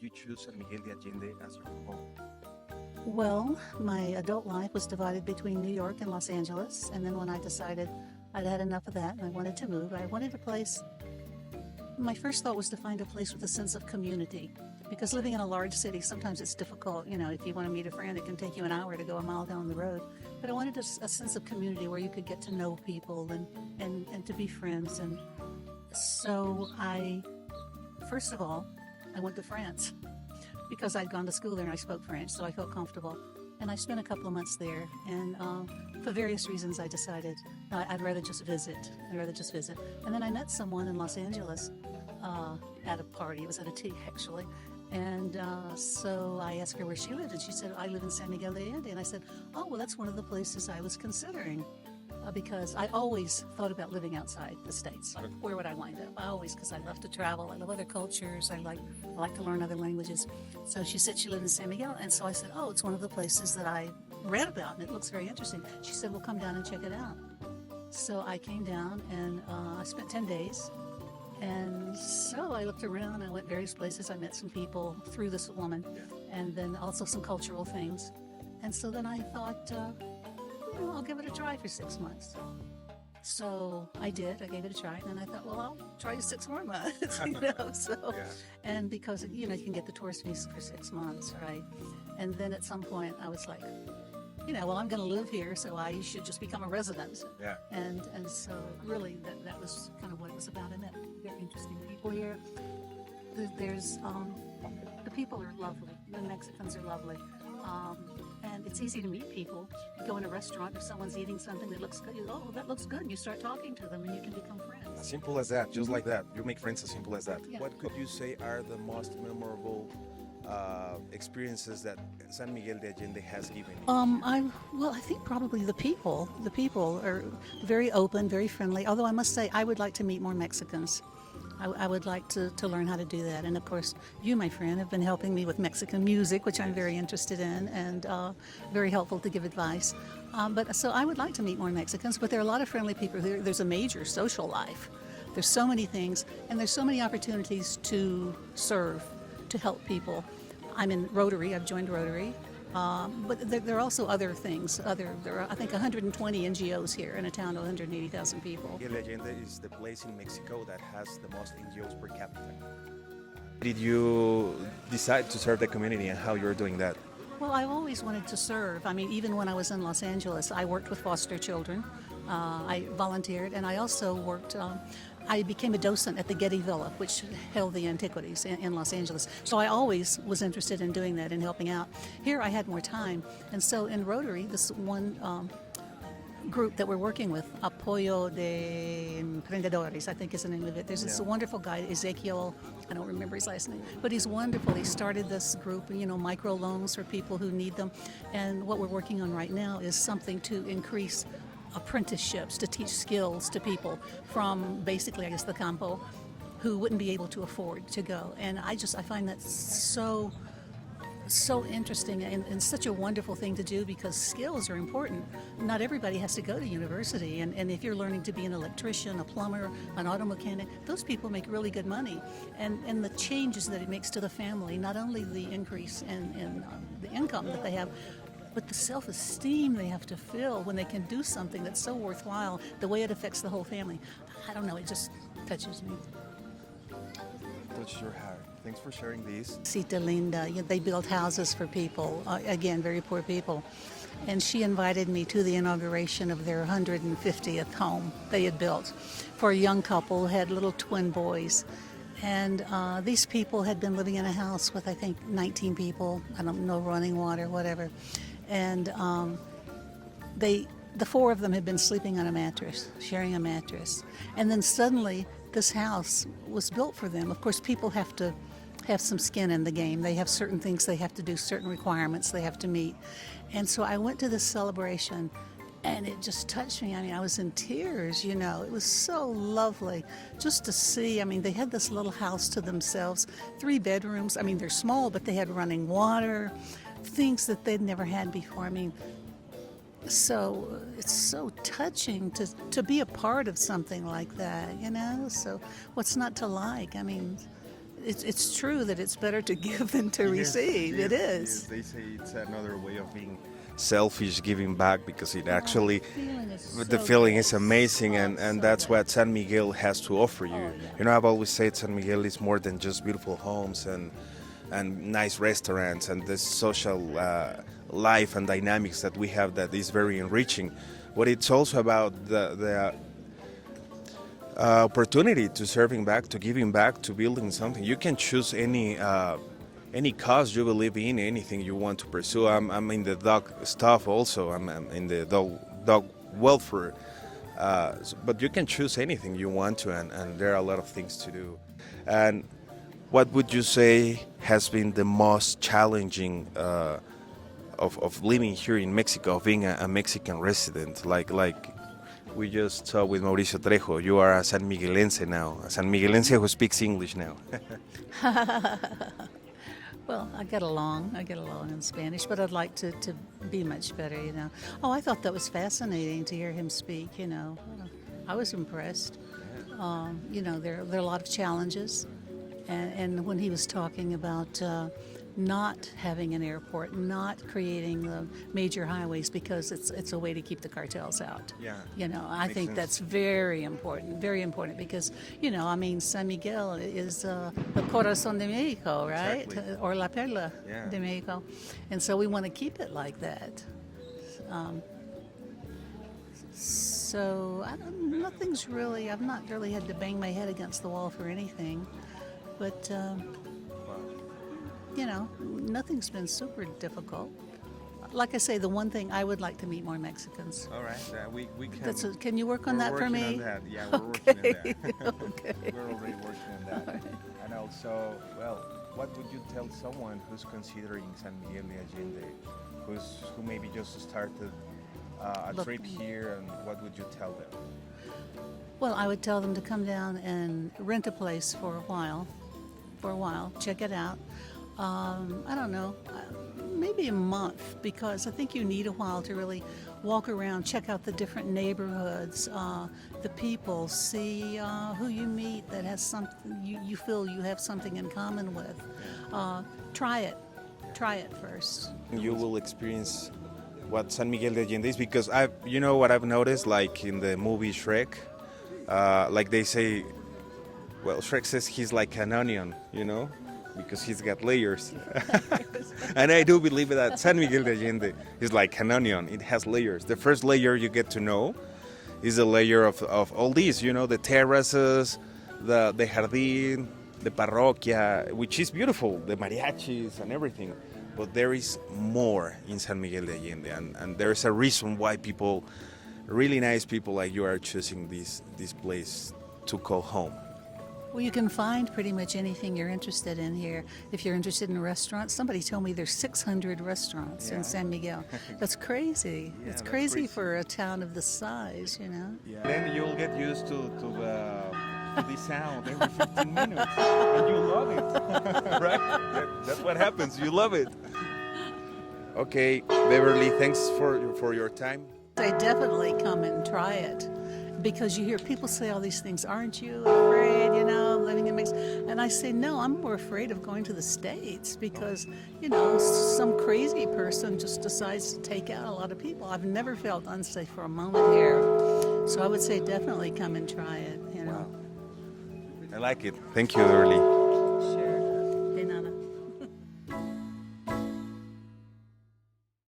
you choose San Miguel de Allende as your home? Well, my adult life was divided between New York and Los Angeles, and then when I decided I'd had enough of that and I wanted to move, I wanted a place. My first thought was to find a place with a sense of community, because living in a large city, sometimes it's difficult. You know, if you want to meet a friend, it can take you an hour to go a mile down the road. But I wanted a sense of community where you could get to know people and to be friends. And so first of all, I went to France because I'd gone to school there and I spoke French, so I felt comfortable. And I spent a couple of months there, and for various reasons, I decided I'd rather just visit. And then I met someone in Los Angeles at a party. It was at a tea, actually. And so I asked her where she lived, and she said, I live in San Miguel de Allende. And I said, oh, well, that's one of the places I was considering. Because I always thought about living outside the States. Like, where would I wind up? I always, because I love to travel. I love other cultures. I like to learn other languages. So she said she lived in San Miguel. And so I said, oh, it's one of the places that I read about, and it looks very interesting. She said, well, come down and check it out. So I came down, and I spent 10 days. And so I looked around. I went various places. I met some people through this woman, and then also some cultural things. And so then I thought, I'll give it a try for 6 months. So I did. I gave it a try, and then I thought, well, I'll try 6 more months. And because you can get the tourist visa for 6 months, right? And then at some point, I was like, well, I'm going to live here, so I should just become a resident. Yeah. And so really, that was kind of what it was about. I met very interesting people here. There's the people are lovely. The Mexicans are lovely. And it's easy to meet people. You go in a restaurant, if someone's eating something that looks good, that looks good. And you start talking to them, and you can become friends. As simple as that, just like that. You make friends as simple as that. Yeah. What could you say are the most memorable experiences that San Miguel de Allende has given you? I think probably the people. The people are very open, very friendly. Although I must say, I would like to meet more Mexicans. I would like to learn how to do that. And of course, you, my friend, have been helping me with Mexican music, which I'm very interested in, and very helpful to give advice. So I would like to meet more Mexicans, but there are a lot of friendly people here. There's a major social life. There's so many things, and there's so many opportunities to serve, to help people. I'm in Rotary. I've joined Rotary. But there are also other things. There are, I think, 120 NGOs here in a town of 180,000 people. Miguel de Allende is the place in Mexico that has the most NGOs per capita. Did you decide to serve the community, and how you're doing that? Well, I always wanted to serve. I mean, even when I was in Los Angeles, I worked with foster children. I volunteered, and I also worked. I became a docent at the Getty Villa, which held the antiquities in Los Angeles. So I always was interested in doing that and helping out. Here I had more time. And so in Rotary, this one group that we're working with, Apoyo de Emprendedores, I think is the name of it. There's this wonderful guy, Ezekiel, I don't remember his last name, but he's wonderful. He started this group, micro loans for people who need them. And what we're working on right now is something to increase apprenticeships, to teach skills to people from basically, I guess, the campo, who wouldn't be able to afford to go. And I find that so interesting and such a wonderful thing to do, because skills are important. Not everybody has to go to university, and if you're learning to be an electrician, a plumber, an auto mechanic, those people make really good money. And the changes that it makes to the family, not only the increase in the income that they have, but the self-esteem they have to feel when they can do something that's so worthwhile, the way it affects the whole family. I don't know, it just touches me. Touches your heart. Thanks for sharing this. Cita Linda, they build houses for people, again, very poor people. And she invited me to the inauguration of their 150th home they had built for a young couple who had little twin boys. And these people had been living in a house with, I think, 19 people, I don't know, running water, whatever. And the four of them had been sleeping on a mattress, sharing a mattress. And then suddenly this house was built for them. Of course, people have to have some skin in the game. They have certain things they have to do, certain requirements they have to meet. And so I went to this celebration, and it just touched me. I mean, I was in tears, It was so lovely just to see. I mean, they had this little house to themselves, 3 bedrooms. I mean, they're small, but they had running water, things that they'd never had before. I mean, so it's so touching to be a part of something like that, So what's not to like? I mean, it's true that it's better to give than to receive. It is. They say it's another way of being selfish, giving back, because it actually, the feeling is amazing, and that's what San Miguel has to offer you. You know, I've always said San Miguel is more than just beautiful homes and nice restaurants and the social life and dynamics that we have that is very enriching. But it's also about the opportunity to serving back, to giving back, to building something. You can choose any cause you believe in, anything you want to pursue. I'm in the dog stuff also. I'm in the dog welfare. But you can choose anything you want to, and there are a lot of things to do. And what would you say has been the most challenging of living here in Mexico, of being a Mexican resident? Like we just saw with Mauricio Trejo, you are a San Miguelense now, a San Miguelense who speaks English now. Well, I get along in Spanish, but I'd like to be much better, you know. Oh, I thought that was fascinating to hear him speak, you know. I was impressed. You know, there are a lot of challenges. And when he was talking about not having an airport, not creating the major highways because it's a way to keep the cartels out. Yeah. You know, I Makes think sense. that's very important because, you know, I mean, San Miguel is the corazón de Mexico, right? Exactly. Or la perla Yeah. de Mexico. And so we want to keep it like that. So nothing's really, I've not really had to bang my head against the wall for anything. But, you know, nothing's been super difficult. Like I say, the one thing, I would like to meet more Mexicans. All right, we can. Can you work on that for me? On that. Yeah, we're working Okay. on that. Okay. We're already working on that. And also, well, what would you tell someone who's considering San Miguel de Allende, who maybe just started a Look- trip here, and what would you tell them? Well, I would tell them to come down and rent a place for a while, check it out. I don't know, maybe a month, because I think you need a while to really walk around, check out the different neighborhoods, the people, see who you meet that has something you feel you have something in common with. Try it first. You will experience what San Miguel de Allende is, because you know what I've noticed, like in the movie Shrek, like they say, well, Shrek says he's like an onion, you know, because he's got layers. And I do believe that San Miguel de Allende is like an onion. It has layers. The first layer you get to know is the layer of all these, you know, the terraces, the jardín, the parroquia, which is beautiful, the mariachis and everything. But there is more in San Miguel de Allende, and there's a reason why people, really nice people like you, are choosing this place to call home. Well, you can find pretty much anything you're interested in here. If you're interested in restaurants, somebody told me there's 600 restaurants in San Miguel. That's crazy. Yeah, It's that's crazy crazy. for a town of this size, you know. Then you'll get used to the sound every 15 minutes, and you love it, right? That's what happens. You love it. Okay, Beverly, thanks for your time. I definitely come and try it, because you hear people say all these things. Aren't you afraid, you know, living in Mexico? And I say, no, I'm more afraid of going to the States, because, you know, some crazy person just decides to take out a lot of people. I've never felt unsafe for a moment here. So I would say definitely come and try it, you know. I like it. Thank you, Beverly.